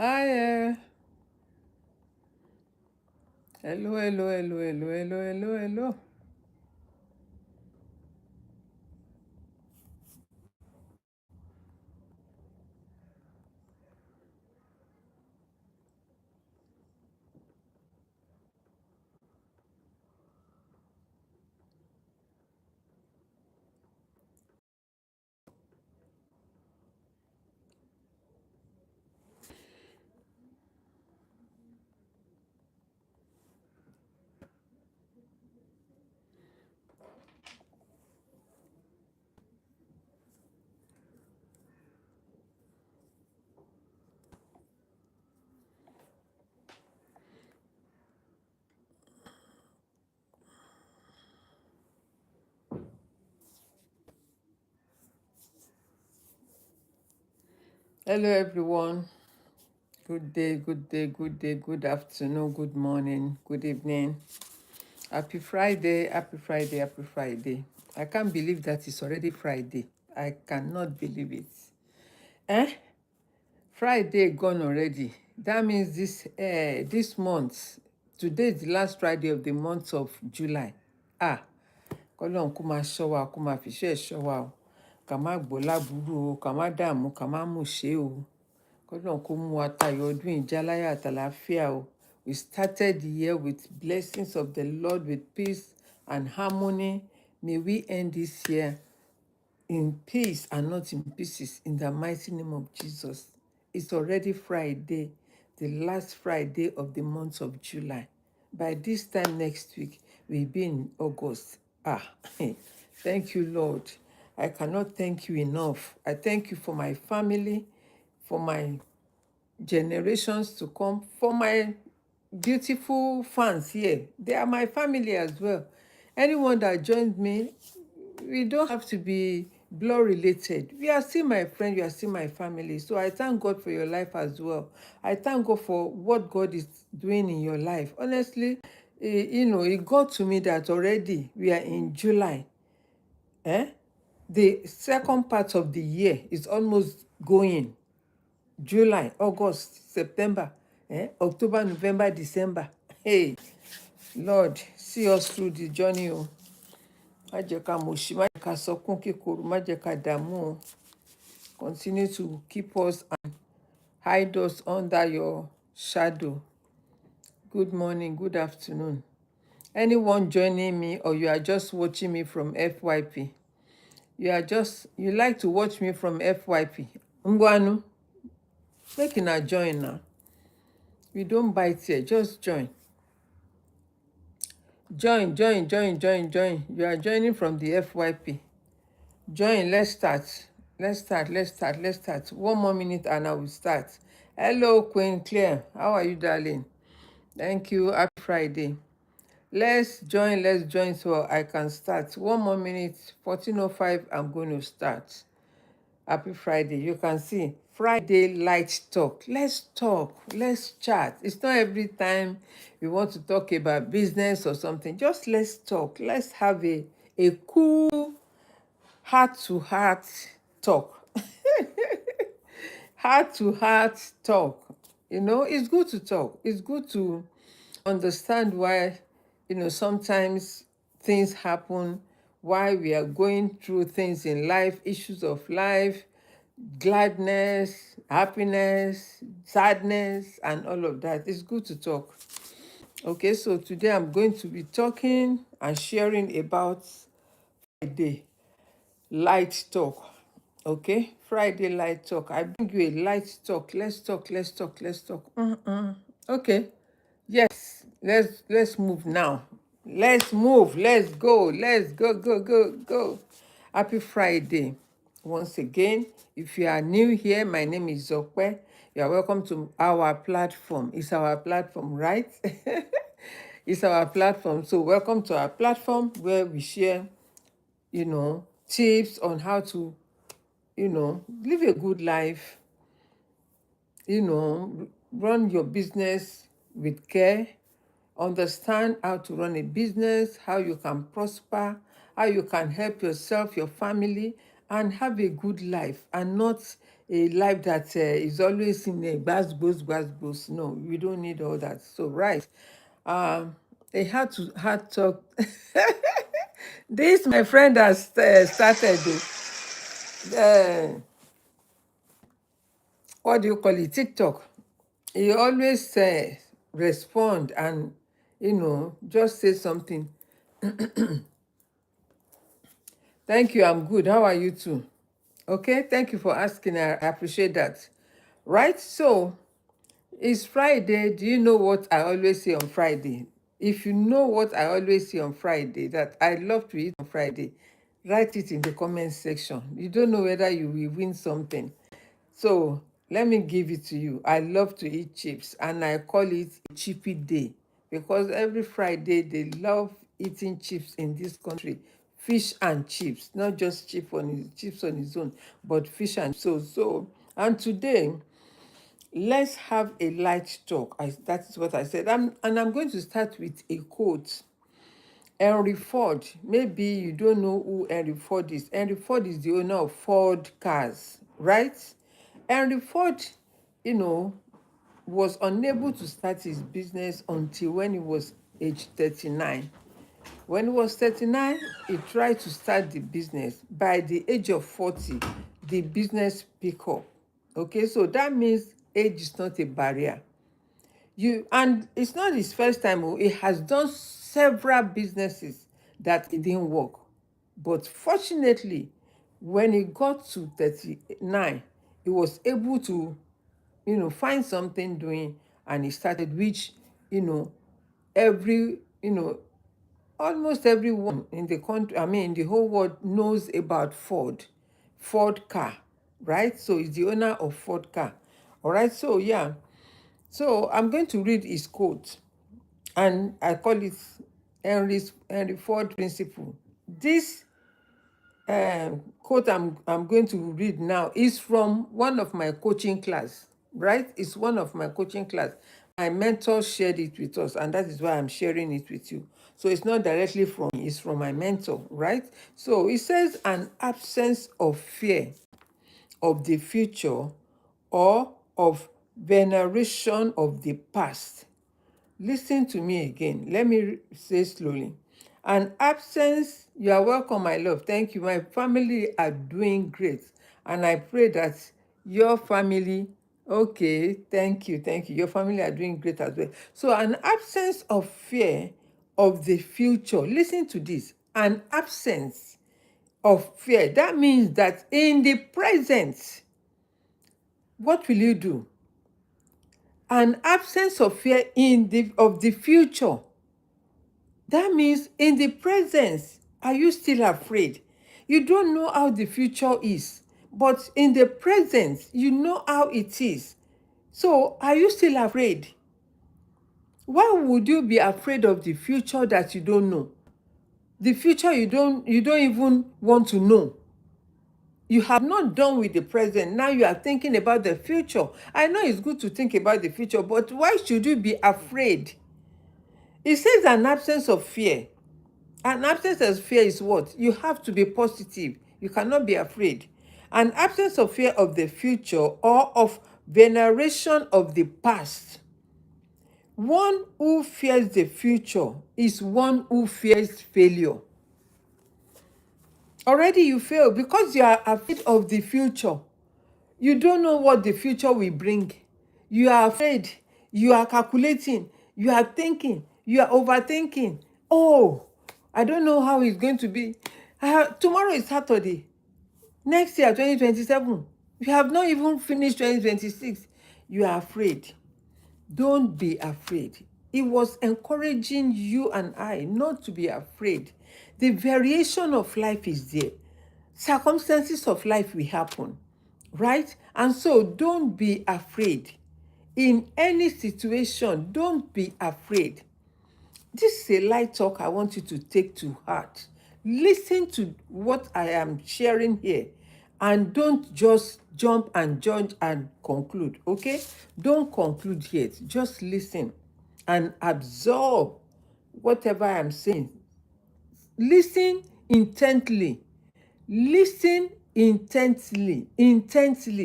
Hi, hello, hello, hello, hello, hello, hello, hello. Hello, everyone. Good day, good day, good day, good afternoon, good morning, good evening. Happy Friday, happy Friday, happy Friday. I can't believe that it's already Friday. I cannot believe it. Eh? Friday gone already. That means this month, today is the last Friday of the month of July. Ah, kọ́lọ́run kó máa ṣọ́ wa, kó máa fìṣẹ́ ẹ̀ ṣọ́ wa o. Ká má gbọ́ láburú o, ká má dààmú, ká má mùṣe o. Kọ́lọ́run kó mú wa tayọ ọdún ìjáláyà àtàlàáfíà o. We started the year with blessings of the Lord, with peace and harmony. May we end this year in peace and not in pieces, in the mighty name of Jesus. It's already Friday, the last Friday of the month of July. By this time next week, we'll be in August. Thank you, Lord. I cannot thank you enough. I thank you for my family, for my generations to come, for my beautiful fans here. They are my family as well. Anyone that joined me, we don't have to be blood related. We are still my friend, you are still my family. So I thank God for your life as well. I thank God for what God is doing in your life. Honestly, it got to me that already we are in July. The second part of the year is almost going. July, August, September, October, November, December. Hey, Lord, see us through the journey. Oh. Má jẹ́ ká mọ̀ṣí, má jẹ́ ká sọkún kíkorò, má jẹ́ ká dààmú o. Continue to keep us and hide us under your shadow. Good morning, good afternoon. Anyone joining me or you are just watching me from FYP, you like to watch me from FYP. Ngwanu, make una join now. We don't bite here, just join. Join. You are joining from the FYP. Join, let's start. Let's start. One more minute and I will start. Hello, Queen Claire. How are you, darling? Thank you. Happy Friday. Let's join so I can start. One more minute, 14:05, I'm going to start. Happy Friday. You can see Friday light talk. Let's talk. Let's chat. It's not every time we want to talk about business or something. Just let's talk. Let's have a cool heart to heart talk. Heart to heart talk. It's good to talk. It's good to understand why, sometimes things happen, why we are going through things in life, issues of life, gladness, happiness, sadness, and all of that. It's good to talk. Okay, so today I'm going to be talking and sharing about Friday light talk. Okay, Friday light talk. I bring you a light talk. Let's talk. Okay, yes, let's move now. Let's move. Let's go. Let's go. Happy Friday once again. If you are new here, my name is Zokwe. You are welcome to our platform. It's our platform, right? It's our platform. So welcome to our platform where we share, tips on how to, live a good life, run your business with care, understand how to run a business, how you can prosper, how you can help yourself, your family, and have a good life and not a life that is always in a gbas. No, we don't need all that. So, right. Um, a hard talk. This, my friend, has started, what do you call it, TikTok. He always respond and, just say something. Thank you, I'm good. How are you too? Okay, thank you for asking. I appreciate that. Right, so it's Friday. Do you know what I always say on Friday? If you know what I always say on Friday, that I love to eat on Friday, write it in the comment section. You don't know whether you will win something. So let me give it to you. I love to eat chips, and I call it a chippy day because every Friday they love eating chips in this country. Fish and chips, not just chips on its own, but fish and and today let's have a light talk. That is what I said. And I'm going to start with a quote. Henry Ford, maybe you don't know who Henry Ford is. Henry Ford is the owner of Ford Cars, right? Henry Ford, you know, was unable to start his business until when he was age 39. When he was 39, he tried to start the business. By the age of 40, the business picked up. Okay, so that means age is not a barrier. And it's not his first time. He has done several businesses that it didn't work. But fortunately, when he got to 39, he was able to, find something doing, and he started, which, you know, every, almost everyone in the country, I mean, in the whole world knows about Ford car, right? So he's the owner of Ford car. All right, so yeah. So I'm going to read his quote, and I call it Henry Ford principle. This quote I'm going to read now is from one of my coaching class, right? It's one of my coaching class. My mentor shared it with us, and that is why I'm sharing it with you. So it's not directly from me, it's from my mentor, right? So it says, an absence of fear of the future or of veneration of the past. Listen to me again. Let me say slowly. An absence, you are welcome, my love. Thank you. My family are doing great. And I pray that your family, okay, thank you. Your family are doing great as well. So, an absence of fear of the future. Listen to this. An absence of fear. That means that in the present, what will you do? An absence of fear of the future. That means in the presence, are you still afraid? You don't know how the future is, but in the present, you know how it is. So, are you still afraid? Why would you be afraid of the future that you don't know? The future you don't even want to know. You have not done with the present. Now you are thinking about the future. I know it's good to think about the future, but why should you be afraid? It says an absence of fear. An absence of fear is what? You have to be positive. You cannot be afraid. An absence of fear of the future or of veneration of the past. One who fears the future is one who fears failure. Already you fail because you are afraid of the future. You don't know what the future will bring. You are afraid. You are calculating. You are thinking. You are overthinking. Oh, I don't know how it's going to be. Tomorrow is Saturday. Next year, 2027. You have not even finished 2026. You are afraid. Don't be afraid. It was encouraging you and I not to be afraid. The variation of life is there. Circumstances of life will happen, right? And so don't be afraid. In any situation, don't be afraid. This is a light talk I want you to take to heart. Listen to what I am sharing here, and don't just jump and judge and conclude, okay? Don't conclude yet. Just listen and absorb whatever I'm saying. Listen intently. Listen intently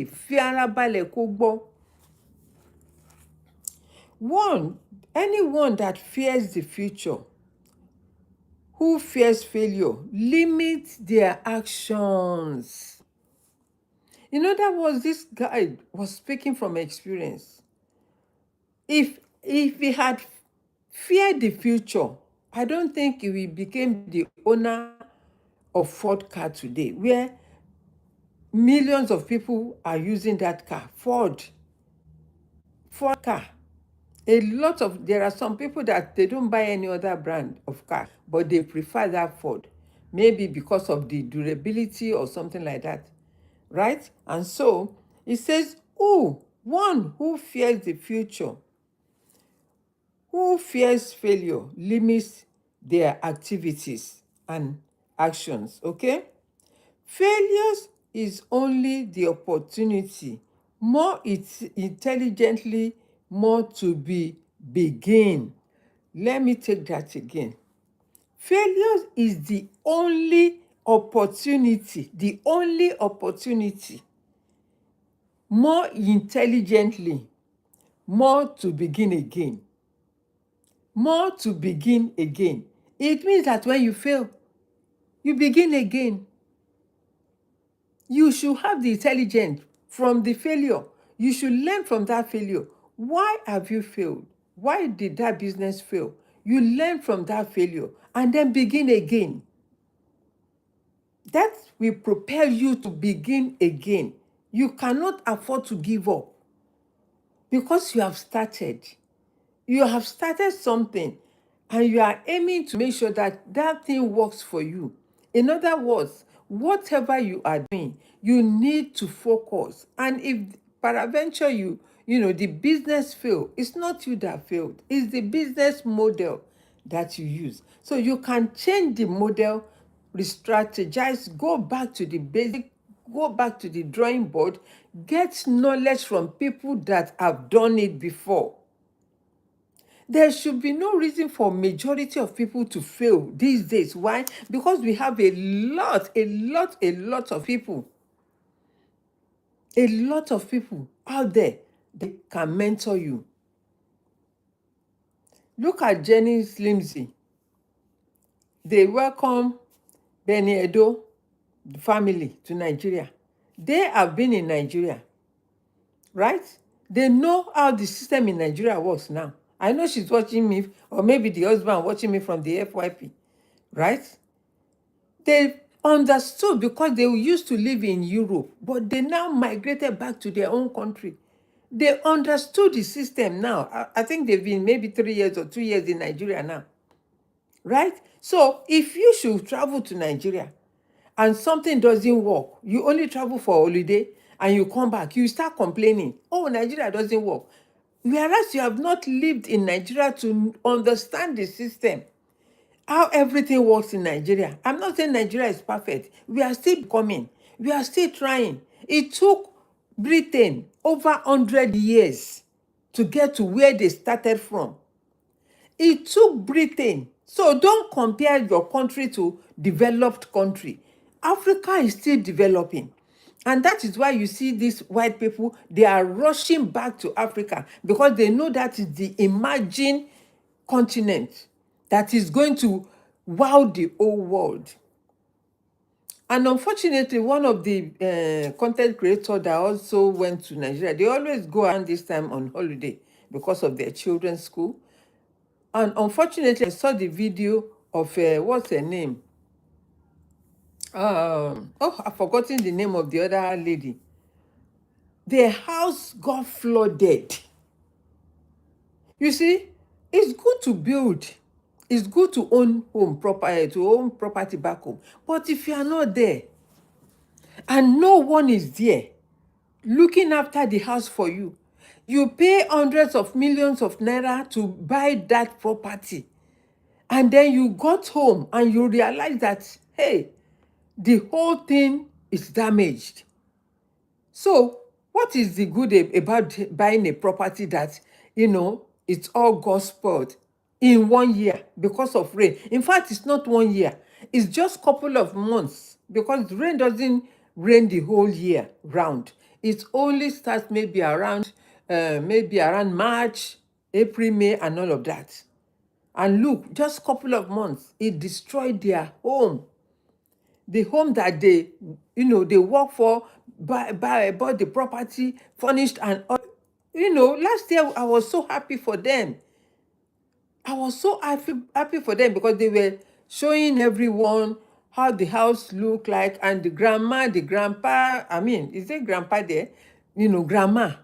fi ara balẹ̀ kó gbọ́. Anyone that fears the future, who fears failure, limits their actions. In other words, this guy was speaking from experience. If he had feared the future, I don't think he became the owner of Ford car today, where millions of people are using that car. Ford car. There are some people that they don't buy any other brand of car, but they prefer that Ford, maybe because of the durability or something like that, right? And so it says, one who fears the future, who fears failure, limits their activities and actions, okay? Failures is only the opportunity, more intelligently, more to be begin. Let me take that again. Failure is the only opportunity, more intelligently, more to begin again. More to begin again. It means that when you fail, you begin again. You should have the intelligence from the failure. You should learn from that failure. Why have you failed? Why did that business fail? You learn from that failure and then begin again. That will propel you to begin again. You cannot afford to give up because you have started. You have started something and you are aiming to make sure that that thing works for you. In other words, whatever you are doing, you need to focus. And if peradventure the business fail, it's not you that failed, it's the business model that you use. So you can change the model, re-strategize, go back to the basic, go back to the drawing board, get knowledge from people that have done it before. There should be no reason for majority of people to fail these days. Why? Because we have a lot of people. A lot of people out there that can mentor you. Look at Jenny Slimsy. They welcome Benny Edo family to Nigeria. They have been in Nigeria, right? They know how the system in Nigeria works now. I know she's watching me, or maybe the husband watching me from the FYP, right? They understood because they used to live in Europe, but they now migrated back to their own country. They understood the system now. I think they've been maybe 3 years or 2 years in Nigeria now, right? So if you should travel to Nigeria and something doesn't work, you only travel for holiday and you come back, you start complaining, Nigeria doesn't work. Whereas you have not lived in Nigeria to understand the system, how everything works in Nigeria. I'm not saying Nigeria is perfect. We are still coming. We are still trying. It took Britain over 100 years to get to where they started from. It took Britain. So don't compare your country to developed country. Africa is still developing. And that is why you see these white people, they are rushing back to Africa because they know that is the emerging continent that is going to wow the whole world. And unfortunately, one of the content creators that also went to Nigeria, they always go around this time on holiday because of their children's school. And unfortunately, I saw the video of, what's her name? I've forgotten the name of the other lady. Their house got flooded. You see, it's good to build. It's good to own property back home. But if you are not there, and no one is there looking after the house for you, you pay hundreds of millions of naira to buy that property. And then you got home and you realize that, hey, the whole thing is damaged. So what is the good about buying a property that, it's all got spoiled in 1 year because of rain? In fact, it's not 1 year. It's just a couple of months because rain doesn't rain the whole year round. It only starts maybe around March, April, May, and all of that. And look, just a couple of months, it destroyed their home. The home that they work for, bought the property, furnished, and all. Last year I was so happy for them. I was so happy for them because they were showing everyone how the house looked like, and the grandma, the grandpa, I mean, is there grandpa there? Grandma,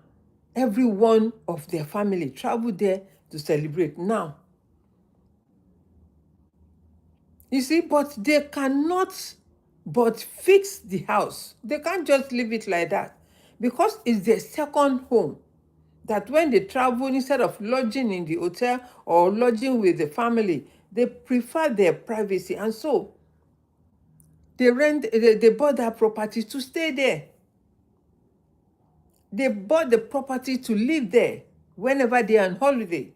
every one of their family traveled there to celebrate. Now, you see, but they cannot but fix the house. They can't just leave it like that because it's their second home. That when they travel, instead of lodging in the hotel or lodging with the family, they prefer their privacy. And so they bought that property to stay there. They bought the property to live there whenever they are on holiday.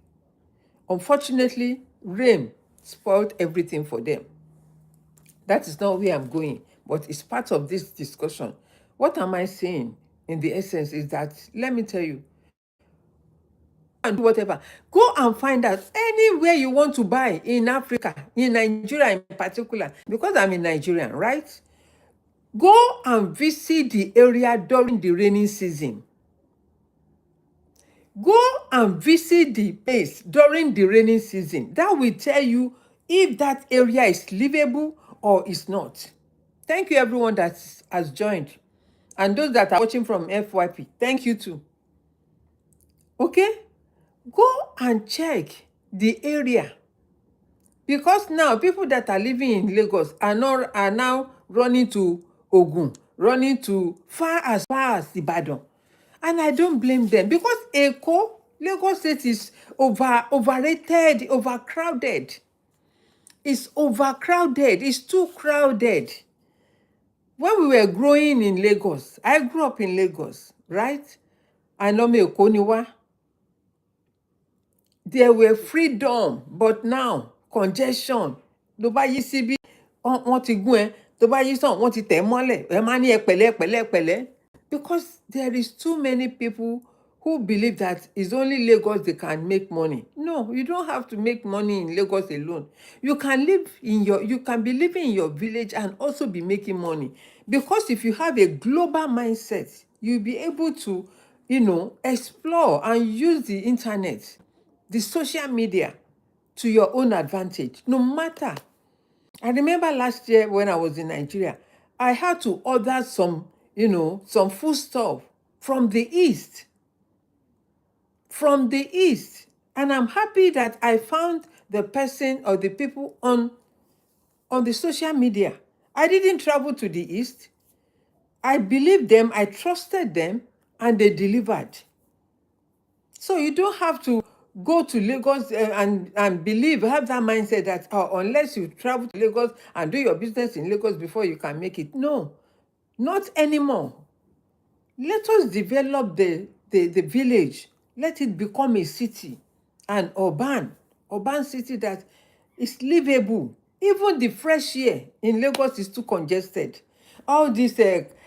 Unfortunately, rain spoiled everything for them. That is not where I'm going, but it's part of this discussion. What am I saying in the essence is that, let me tell you, and do whatever. Go and find out anywhere you want to buy in Africa, in Nigeria in particular, because I'm a Nigerian, right? Go and visit the area during the rainy season. Go and visit the place during the rainy season. That will tell you if that area is livable or is not. Thank you, everyone that has joined. And those that are watching from FYP, thank you too. Okay? Go and check the area. Because now people that are living in Lagos are now running to Ogun, running to far as Ibadan. And I don't blame them because Lagos State is overrated, overcrowded. It's overcrowded. It's too crowded. When we were growing in Lagos, I grew up in Lagos, right? I know me Okoniwa. There were freedom, but now congestion. Tó bá yí síbí, wọ́n ti gún ẹ. Tó bá yí sàn, wọ́n ti tẹ̀ mọ́lẹ̀. Ẹ máa ní ẹ pẹ̀lẹ́ pẹ̀lẹ́ pẹ̀lẹ́. Because there is too many people who believe that it's only Lagos they can make money. No, you don't have to make money in Lagos alone. You can be living in your village and also be making money. Because if you have a global mindset, you'll be able to, explore and use the internet, the social media to your own advantage, no matter. I remember last year when I was in Nigeria, I had to order some food stuff from the East. From the East. And I'm happy that I found the person or the people on the social media. I didn't travel to the East. I believed them, I trusted them, and they delivered. So you don't have to go to Lagos and have that mindset that unless you travel to Lagos and do your business in Lagos before you can make it. No, not anymore. Let us develop the village. Let it become a city, an urban city that is livable. Even the fresh air in Lagos is too congested. All this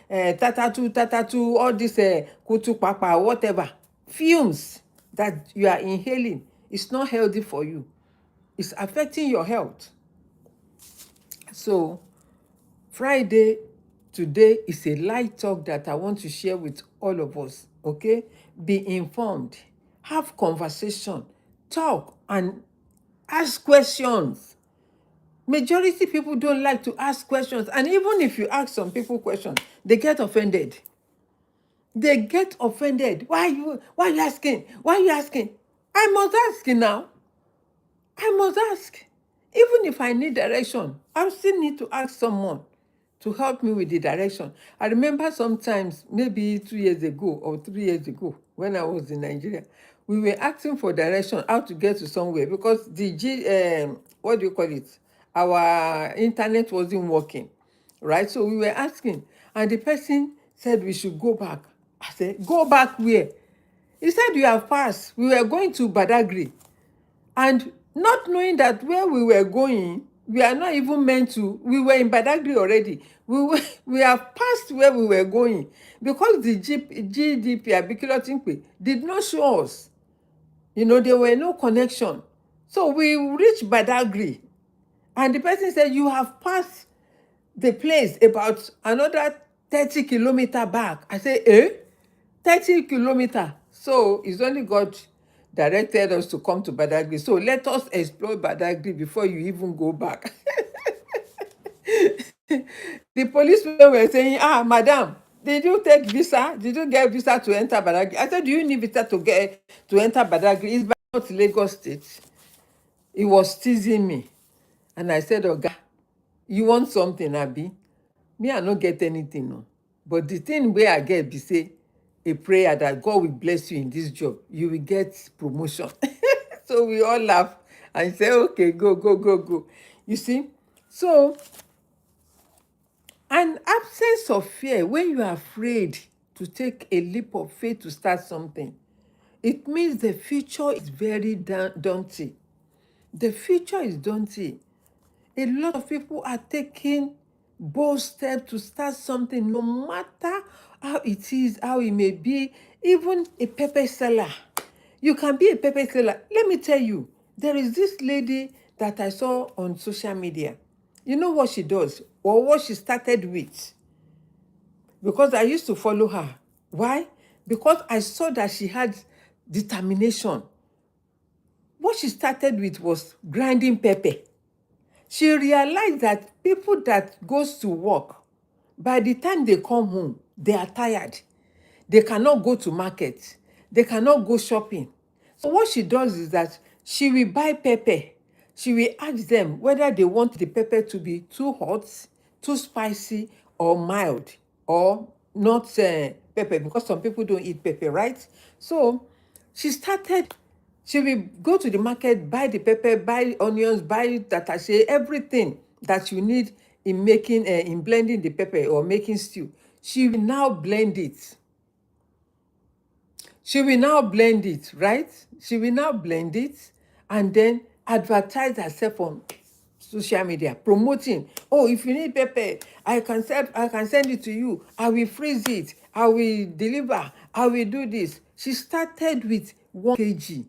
tatatu, all this kutu papa, whatever, fumes that you are inhaling is not healthy for you. It's affecting your health. So Friday today is a light talk that I want to share with all of us. Okay, be informed, have conversation, talk, and ask questions. Majority people don't like to ask questions, and even if you ask some people questions, they get offended. They get offended. Why are you asking? Why are you asking? I must ask now. I must ask. Even if I need direction, I still need to ask someone to help me with the direction. I remember sometimes, maybe 2 years ago or 3 years ago, when I was in Nigeria, we were asking for direction, how to get to somewhere, because what do you call it? Our internet wasn't working, right? So we were asking, and the person said we should go back. I said, go back where? He said, you have passed. We were going to Badagry. And not knowing that where we were going We are not even meant to. We were in Badagry already. We have passed where we were going because the GDP Abikilotinkwe did not show us. There were no connection. So we reached Badagry, and the person said, you have passed the place about another 30 kilometer back. I say, 30 kilometer. So it's only God directed us to come to Badagry. So let us explore Badagry before you even go back. The policemen were saying, madam, did you take visa? Did you get visa to enter Badagry? I said, do you need visa to enter Badagry? It's not Lagos State. He was teasing me. And I said, Oga, you want something, Abi? Me, I no get anything, no. But the thing where I get be say a prayer that God will bless you in this job. You will get promotion. So we all laugh and say, okay, go, go, go, go. You see? So an absence of fear, when you are afraid to take a leap of faith to start something, it means the future is very daunting. The future is daunting. A lot of people are taking bold steps to start something, no matter how it is, how it may be. Even a pepper seller. You can be a pepper seller. Let me tell you, there is this lady that I saw on social media. You know what she does or what she started with? Because I used to follow her. Why? Because I saw that she had determination. What she started with was grinding pepper. She realized that people that goes to work, by the time they come home, they are tired. They cannot go to market. They cannot go shopping. So what she does is that she will buy pepper. She will ask them whether they want the pepper to be too hot, too spicy, or mild, or not pepper, because some people don't eat pepper, right? So she will go to the market, buy the pepper, buy onions, buy tatashe, everything that you need in blending the pepper or making stew. She will now blend it. She will now blend it, right? She will now blend it and then advertise herself on social media, promoting. Oh, if you need pepper, I can send it to you. I will freeze it. I will deliver. I will do this. She started with 1 kg.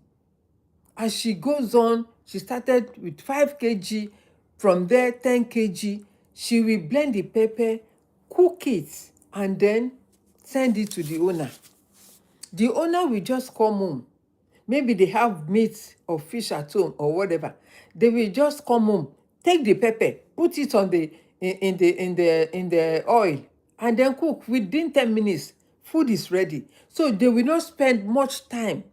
As she goes on, she started with 5 kg. From there, 10 kg. She will blend the pepper, cook it, and then send it to the owner. The owner will just come home. Maybe they have meat or fish at home or whatever. They will just come home, take the pepper, put it on the in the oil, and then cook. Within 10 minutes, food is ready. So they will not spend much time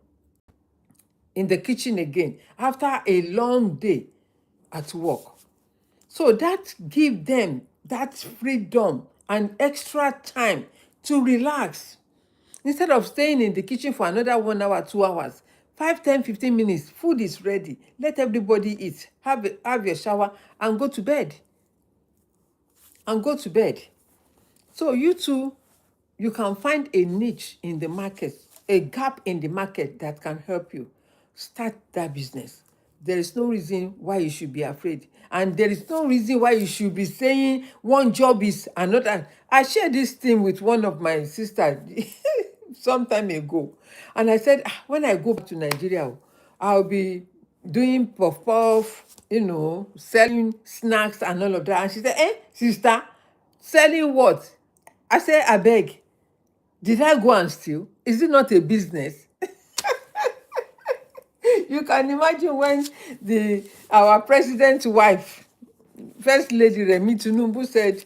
in the kitchen again after a long day at work. So that give them that freedom and extra time to relax. Instead of staying in the kitchen for another 1 hour, 2 hours, 5, 10, 15 minutes, food is ready. Let everybody eat. Have your shower and go to bed. And go to bed. So you too, you can find a niche in the market, a gap in the market that can help you start that business. There is no reason why you should be afraid. And there is no reason why you should be saying one job is another. I shared this thing with one of my sisters some time ago. And I said, when I go back to Nigeria, I'll be doing puff puff, selling snacks and all of that. And she said, sister, selling what? I said, I beg, did I go and steal? Is it not a business? You can imagine when our president's wife, First Lady Remi Tinubu, said,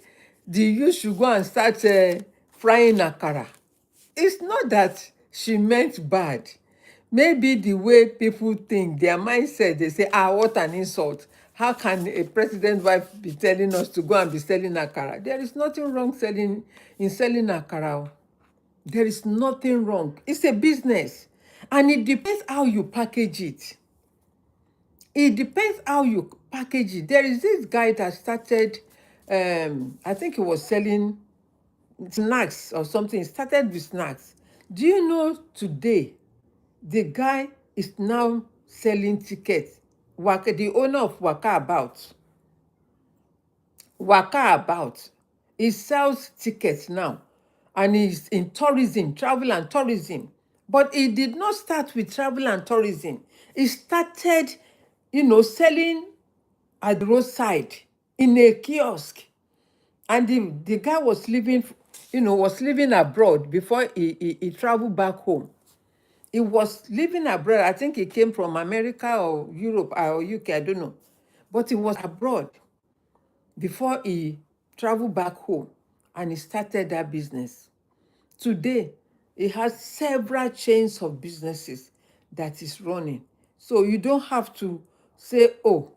you should go and start frying akara. It's not that she meant bad. Maybe the way people think, their mindset, they say, what an insult. How can a president's wife be telling us to go and be selling akara? There is nothing wrong in selling akara. There is nothing wrong. It's a business. And it depends how you package it. It depends how you package it. There is this guy that started, I think he was selling snacks or something. He started with snacks. Do you know today, the guy is now selling tickets. The owner of Waka About. waka about. He sells tickets now, and he's in tourism, travel and tourism. But he did not start with travel and tourism. He started, selling at the roadside in a kiosk. And the guy was living abroad before he traveled back home. He was living abroad. I think he came from America or Europe or UK, I don't know. But he was abroad before he traveled back home, and he started that business. Today, he has several chains of businesses that is running. So you don't have to say, oh,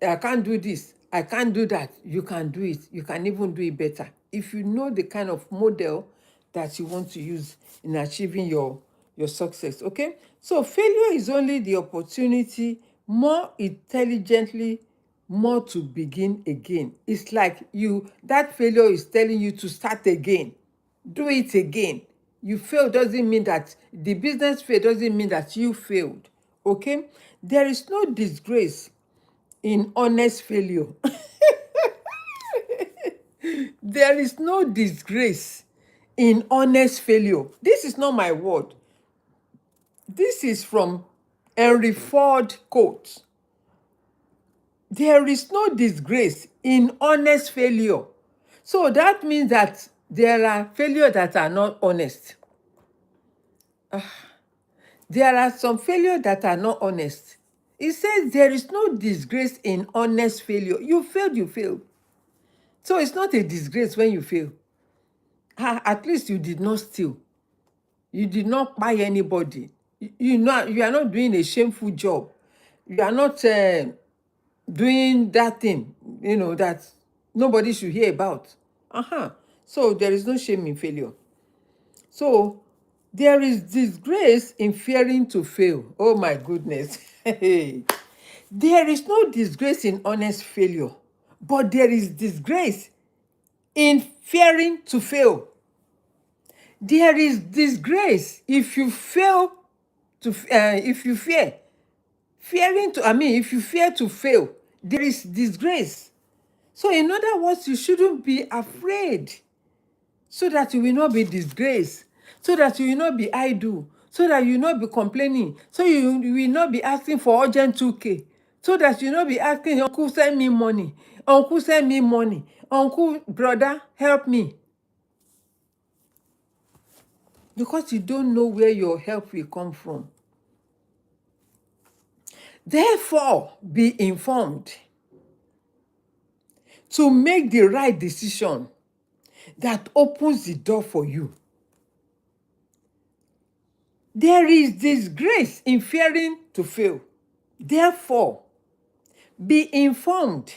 I can't do this, I can't do that. You can do it. You can even do it better. If you know the kind of model that you want to use in achieving your success, okay? So failure is only the opportunity more intelligently, more to begin again. It's like that failure is telling you to start again. Do it again. You fail doesn't mean that the business failed doesn't mean that you failed, okay? There is no disgrace in honest failure. There is no disgrace in honest failure. This is not my word. This is from Henry Ford quote. There is no disgrace in honest failure. So that means that there are failures that are not honest. There are some failures that are not honest. It says there is no disgrace in honest failure. You failed, you failed. So it's not a disgrace when you fail. At least you did not steal. You did not buy anybody. You are not doing a shameful job. You are not doing that thing, that nobody should hear about. So there is no shame in failure. So there is disgrace in fearing to fail. Oh my goodness. There is no disgrace in honest failure, but there is disgrace in fearing to fail. There is disgrace if you fail to, if you fear. If you fear to fail, there is disgrace. So in other words, you shouldn't be afraid, so that you will not be disgraced, so that you will not be idle, so that you will not be complaining, so you will not be asking for urgent 2K, so that you will not be asking, uncle, send me money, uncle, send me money, uncle, brother, help me. Because you don't know where your help will come from. Therefore, be informed to make the right decision that opens the door for you. There is disgrace in fearing to fail. Therefore, be informed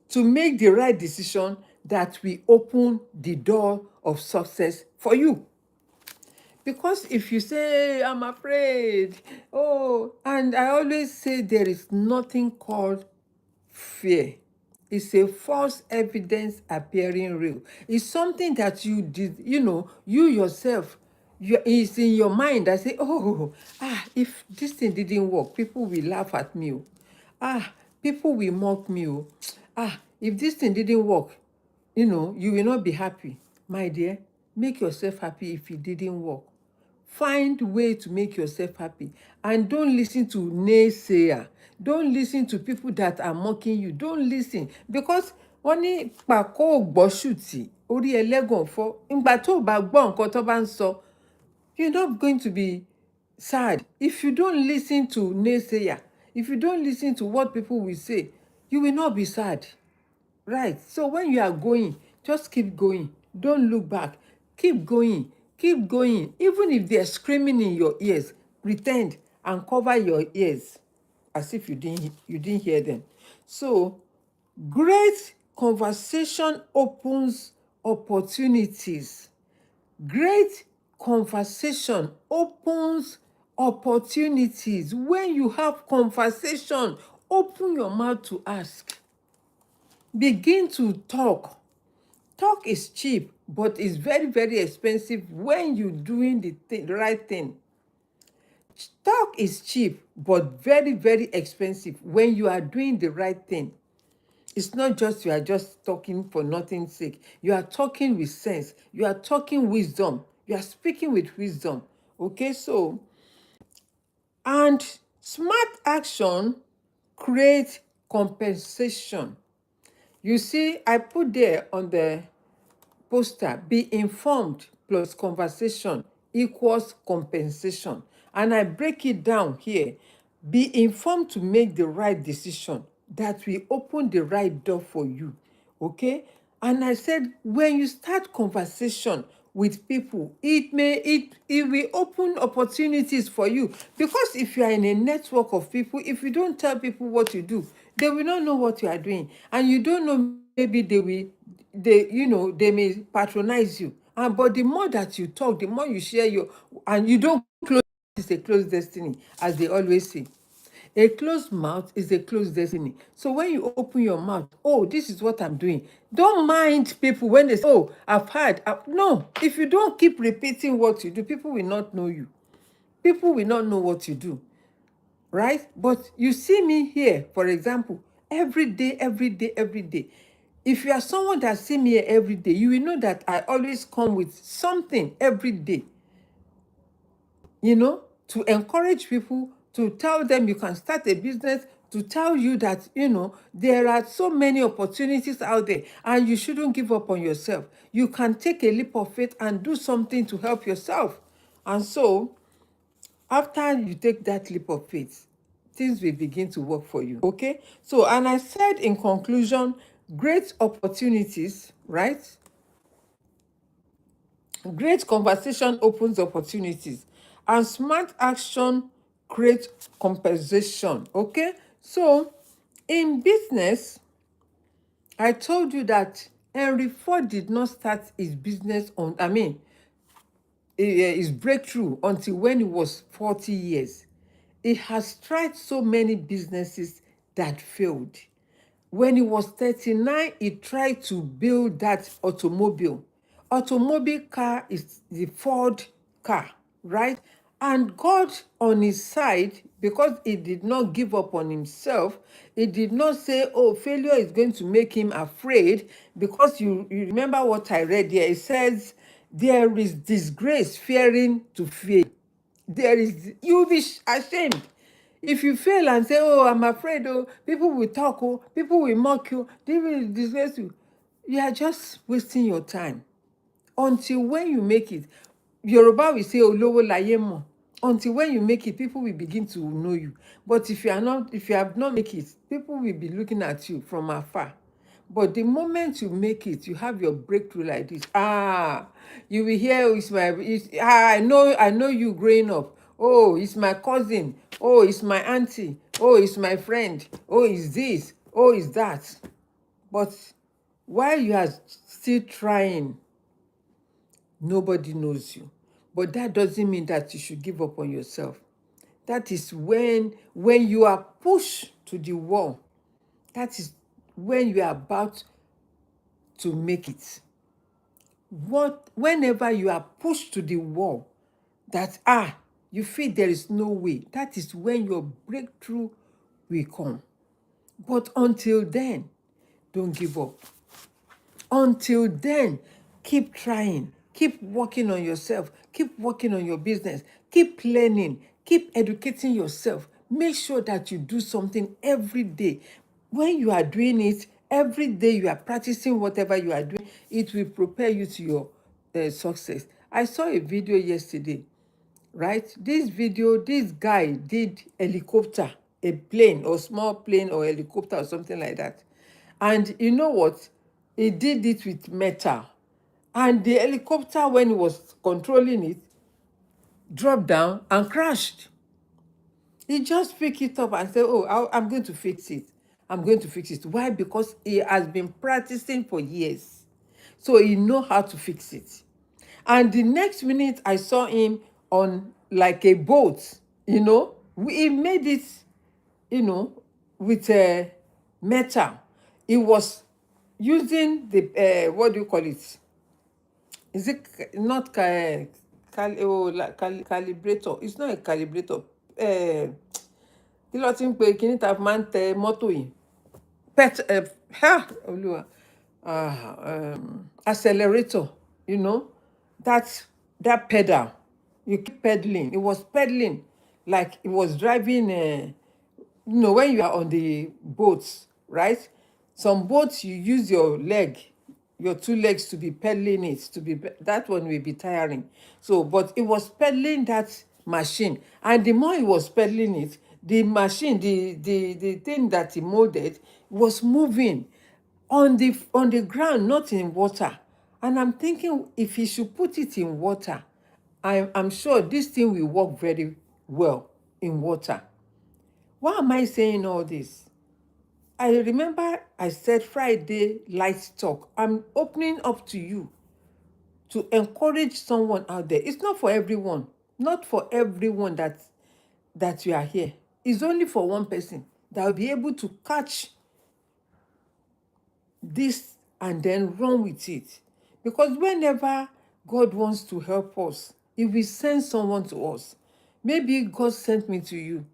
to make the right decision that will open the door of success for you. Because if you say, I'm afraid, and I always say there is nothing called fear. It's a false evidence appearing real. It's something that you did, you yourself, it's in your mind that say, if this thing didn't work, people will laugh at me. People will mock me. If this thing didn't work, you will not be happy. My dear, make yourself happy if it didn't work. Find way to make yourself happy, and don't listen to naysayer. Don't listen to people that are mocking you. Don't listen, because wọ́n ní pàkó ògbọ́ ṣùtì orí ẹlẹ́gàn fọ́. Ìgbà tó bá gbọ́ nǹkan tó bá ń sọ, you're not going to be sad. If you don't listen to naysayer, if you don't listen to what people will say, you will not be sad. Right? So when you are going, just keep going. Don't look back. Keep going. Keep going. Even if they're screaming in your ears, pretend and cover your ears as if you didn't hear them. So great conversation opens opportunities. Great conversation opens opportunities. When you have conversation, open your mouth to ask. Begin to talk. Talk is cheap, but it's very, very expensive when you're doing the right thing. Talk is cheap, but very, very expensive when you are doing the right thing. It's not just you are just talking for nothing's sake. You are talking with sense. You are talking wisdom. You are speaking with wisdom. Okay, so, and smart action creates compensation. You see, I put there on the poster, be informed plus conversation equals compensation. And I break it down here. Be informed to make the right decision that will open the right door for you. Okay? And I said, when you start conversation with people, it will open opportunities for you. Because if you are in a network of people, if you don't tell people what you do, they will not know what you are doing. And you don't know, maybe they may patronize you. And but the more that you talk, the more you share your, and you don't close, it's a closed destiny, as they always say. A closed mouth is a closed destiny. So when you open your mouth, oh, this is what I'm doing. Don't mind people when they say, oh, I've heard. No, if you don't keep repeating what you do, people will not know you. People will not know what you do, right? But you see me here, for example, every day, every day, every day. If you are someone that see me here every day, you will know that I always come with something every day, to encourage people, to tell them you can start a business, to tell you that, there are so many opportunities out there and you shouldn't give up on yourself. You can take a leap of faith and do something to help yourself. And so, after you take that leap of faith, things will begin to work for you. Okay? So, and I said in conclusion, great opportunities, right? Great conversation opens opportunities, and smart action creates compensation. Okay? So, in business, I told you that Henry Ford did not start his business his breakthrough until when he was 40 years. He has tried so many businesses that failed. When he was 39, he tried to build that automobile. Automobile car is the Ford car, right? And God on his side, because he did not give up on himself, he did not say, oh, failure is going to make him afraid. Because you remember what I read here, it says, there is disgrace fearing to fail. You'll be ashamed if you fail and say, oh, I'm afraid, oh, people will talk, oh, people will mock you, they will disgrace you. You are just wasting your time. Until when you make it, Yoruba will say, Olowo láyé mọ̀. Until when you make it, people will begin to know you. But if you have not make it, people will be looking at you from afar. But the moment you make it, you have your breakthrough like this. You will hear, oh, I know you growing up. Oh, it's my cousin. Oh, it's my auntie. Oh, it's my friend. Oh, it's this. Oh, it's that. But while you are still trying, nobody knows you. But that doesn't mean that you should give up on yourself. That is when you are pushed to the wall. That is when you are about to make it. Whenever you are pushed to the wall, that you feel there is no way, that is when your breakthrough will come. But until then, don't give up. Until then, keep trying, keep working on yourself, keep working on your business, keep learning, keep educating yourself. Make sure that you do something every day. When you are doing it, every day you are practicing whatever you are doing, it will prepare you to your success. I saw a video yesterday, right? This guy did helicopter, a plane or small plane or helicopter or something like that. And you know what? He did it with metal. And the helicopter, when he was controlling it, dropped down and crashed. He just picked it up and said, oh, I'm going to fix it. I'm going to fix it. Why? Because he has been practicing for years. So he know how to fix it. And the next minute I saw him on like a boat, he made it, with metal. He was using the, what do you call it? Is it not calibrator? It's not a calibrator. Kí ló ti ń pe kíní tá a máa ń tẹ mọ́tò yìí? Olúwa, accelerator, that that pedal. You keep pedaling. It was pedaling like it was driving. When you are on the boats, right? Some boats you use your two legs to be pedaling it, that one will be tiring. So, but it was pedaling that machine, and the more it was pedaling it, the machine, the thing that he molded was moving on the ground, not in water. And I'm thinking if he should put it in water, I'm sure this thing will work very well in water. Why am I saying all this? I remember I said Friday light talk. I'm opening up to you to encourage someone out there. It's not for everyone. Not for everyone that you are here. It's only for one person that will be able to catch this and then run with it. Because whenever God wants to help us, He will send someone to us. Maybe God sent me to you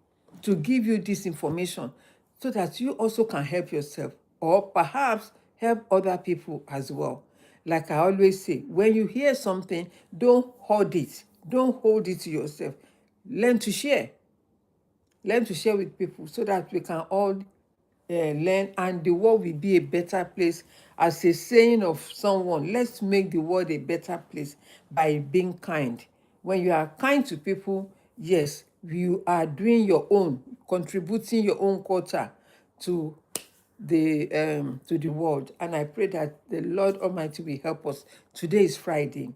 to give you this information so that you also can help yourself, or perhaps help other people as well. Like I always say, when you hear something, don't hold it. Don't hold it to yourself. Learn to share. Learn to share with people so that we can all learn, and the world will be a better place. As a saying of someone, let's make the world a better place by being kind. When you are kind to people, yes, you are doing your own, contributing your own quota to the world. And I pray that the Lord Almighty will help us. Today is Friday.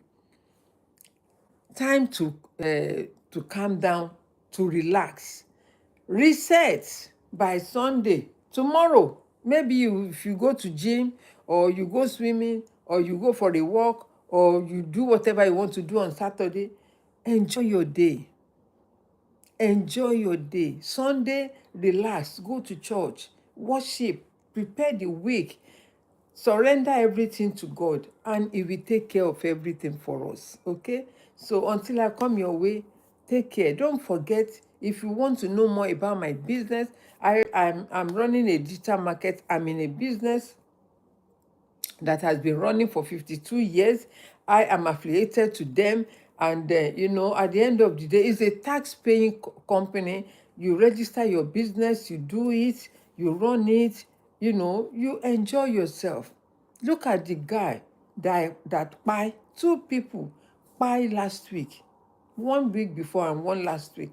Time to calm down, to relax, reset by Sunday. Tomorrow, maybe if you go to gym, or you go swimming, or you go for a walk, or you do whatever you want to do on Saturday, enjoy your day. Enjoy your day. Sunday, relax, go to church, worship, prepare the week, surrender everything to God, and He will take care of everything for us. Okay? So until I come your way, take care. Don't forget, if you want to know more about my business, I'm running a digital market. I'm in a business that has been running for 52 years. I am affiliated to them. And, at the end of the day, it's a tax-paying company. You register your business, you do it, you run it, you enjoy yourself. Look at the guy that buy two people buy last week, 1 week before and one last week.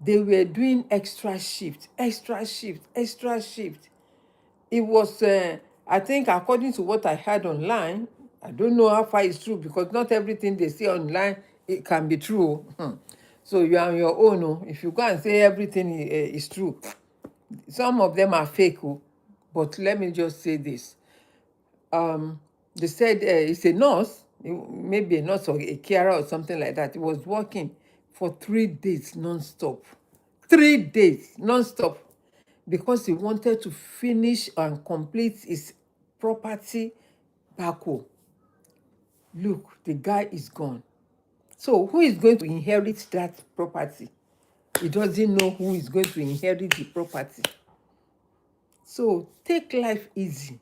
They were doing extra shift, extra shift, extra shift. It was, I think, according to what I heard online, I don't know how far it's true, because not everything they say online it can be true. So you are on your own. If you go and say everything is true, some of them are fake. But let me just say this. They said it's a nurse, maybe a nurse or a carer or something like that. It was working for 3 days non-stop. 3 days non-stop, because he wanted to finish and complete his property back home. Look, the guy is gone. So who is going to inherit that property? He doesn't know who is going to inherit the property. So take life easy.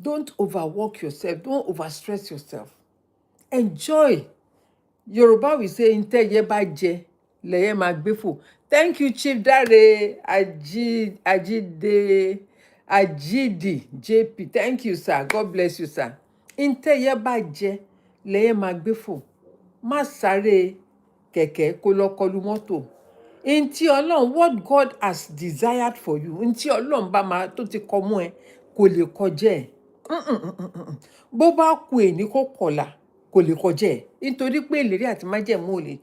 Don't overwork yourself. Don't overstress yourself. Enjoy. Yoruba will say, "Ntẹ́yẹ bá jẹ, lẹ́yẹ máa gbé fò." Thank you, Chief Dare Ajidi JP. Thank you, sir. God bless you, sir. Ntẹ́yẹ bá jẹ, lẹ́yẹ máa gbé fò. Má sáré kẹ̀kẹ́ kó lọ kọlu mọ́tò. Ntí Ọlọ́run, what God has desired for you, ntí Ọlọ́run bá máa tó ti kọ mú ẹ, kò lè kọjá ẹ̀. Bó bá ku èní kó kọ̀la, kò lè kọjá ẹ̀, nítorí pé ìlérí àti májẹ̀mú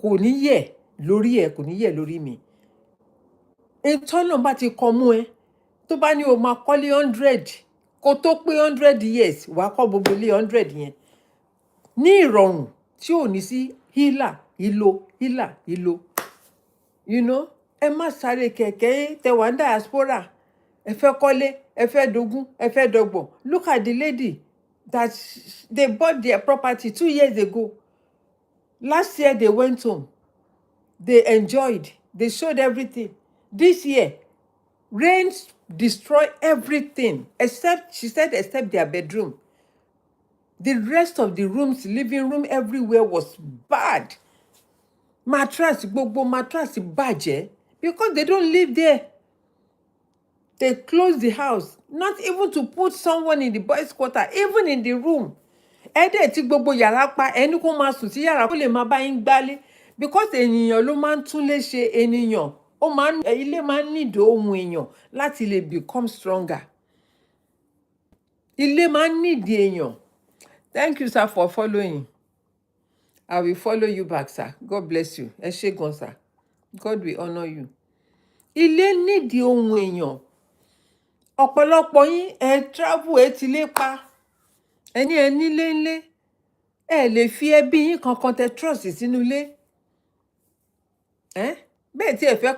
kò ní yẹ̀ lórí ẹ̀, kò ní yẹ̀ lórí mi. Ọlọ́run bá ti kọ mú ẹ, tó bá ní o máa kọ́lé 100, kó tó pé 100 years, wàá kọ́ gbogbo ilé 100 yẹn ní ìrọ̀rùn, tí ò ní sí hílà ìlò. Ẹ má sáré kẹ̀kẹ́ tẹwà ní diaspora. Ẹ fẹ́ kọ́lé, ẹ fẹ́ dogún, ẹ fẹ́ dọgbọ̀n. Look at the lady that they bought their property 2 years ago. Last year they went home. They enjoyed. They showed everything. This year, Rain destroyed everything except, she said, except their bedroom. The rest of the rooms, living room, everywhere was bad. Gbogbo mattress bàjẹ́ because they don't live there. They closed the house, not even to put someone in the boys' quarter, even in the room. Ẹ̀dẹ̀ tí gbogbo yàrá pa ẹni kó máa sùn sí yàrá kó lè máa bá yín gbálé because ènìyàn ló máa ń túnlé ṣe ènìyàn. Ilé máa ń nídìí ohun èèyàn láti lè become stronger. Ilé máa ń nídìí èèyàn. Thank you, sir, for following. I will follow you back, sir. God bless you. Ẹ ṣé gan, sir. God will honor you. Ilé nídìí ohun èèyàn. Ọ̀pọ̀lọpọ̀ yín ẹ travel ẹ ti lé pa. Ẹni ẹ nílé ńlé. Ẹ lè fi ẹbí yín kankan tẹ trust sínú ilé. Bẹ́ẹ̀ tí ẹ fẹ́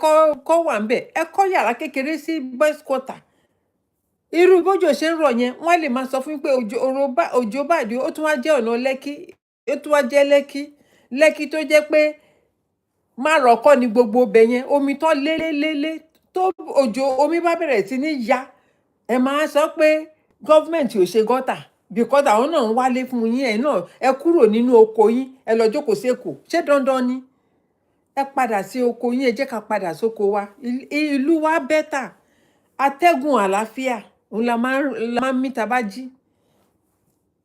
kọ́ wà ń bẹ̀, ẹ kọ́ yàrá kékeré sí boys quarter. Irú bójò ṣe ń rọ̀ yẹn, wọ́n lè máa sọ fún pé òjò bàdé, ó tún wá jẹ́ ọ̀nà Lẹ́kí, ó tún wá jẹ́ Lẹ́kí tó jẹ́ pé má rọ̀kọ́ ni gbogbo ibẹ̀ yẹn, omi tán lélélélé tó omi bá bẹ̀rẹ̀ sí ní ya, ẹ máa sọ pé gọ́ọ̀mẹ̀ntì ò ṣe gọ́tà because àwọn náà ń wálé fún yín, ẹ̀ náà ẹ kúrò nínú oko yín, ẹ lọ jókòó sí Èkó. Ṣé dandan ni? Ẹ padà sí oko yín, ẹ jẹ́ ká padà sóko wa. Ìlú wa bẹ́tà. Atẹ́gùn àlàáfíà òun la máa ń mí tá bá jí.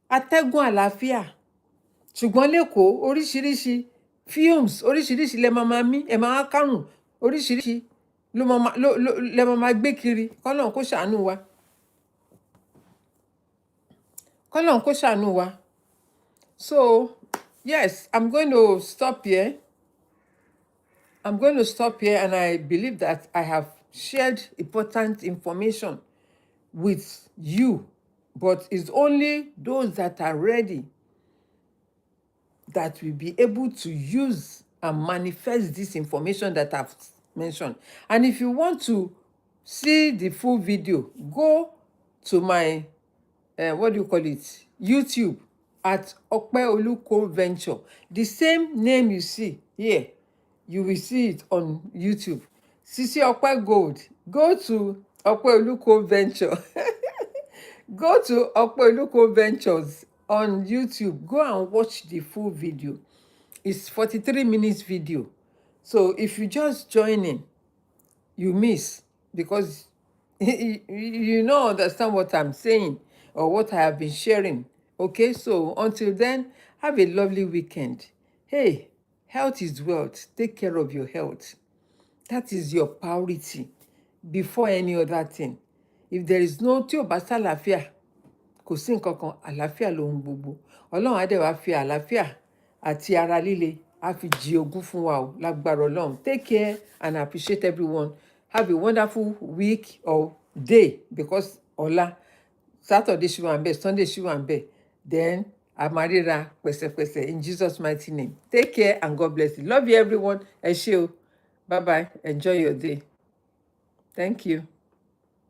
Atẹ́gùn àlàáfíà. Ṣùgbọ́n lÉkòó oríṣiríṣi fumes oríṣiríṣi lẹ máa mí, ẹ máa kárùn oríṣiríṣi lẹ máa gbé kiri. Kọ́lọ́run kó ṣàánú wa. Kọ́lọ́run kó ṣàánú wa. So, yes, I'm going to stop here. I'm going to stop here, and I believe that I have shared important information with you, but it's only those that are ready that will be able to use and manifest this information that I've mentioned. And if you want to see the full video, go to my, YouTube at Opeolu Cole Ventures. The same name you see here, you will see it on YouTube. Sisi Ope Gold. Go to Opeolu Cole Ventures. Go to Opeolu Cole Ventures on YouTube. Go and watch the full video. It's 43 minutes video. So if you just join in, you miss because you don't understand what I'm saying or what I have been sharing. Okay, so until then, have a lovely weekend. Hey, health is wealth. Take care of your health. That is your priority before any other thing. If there is no tí ò bá sálàáfíà, kò sí nǹkan kan, àlàáfíà lohun gbogbo. Ọlọ́run á dẹ̀ wá fi àlàáfíà àti ara líle á fi jí ogún fún wa o, lágbára Ọlọ́run. Take care and appreciate everyone. Have a wonderful week or day because ọ̀la Saturday ṣì wà ńbẹ̀, Sunday ṣì wà ńbẹ̀. Then a máa ríra pẹ̀sẹ̀pẹ̀sẹ̀ in Jesus' mighty name. Take care and God bless you. Love you everyone. Ẹ ṣé o. Bye-bye. Enjoy your day. Thank you.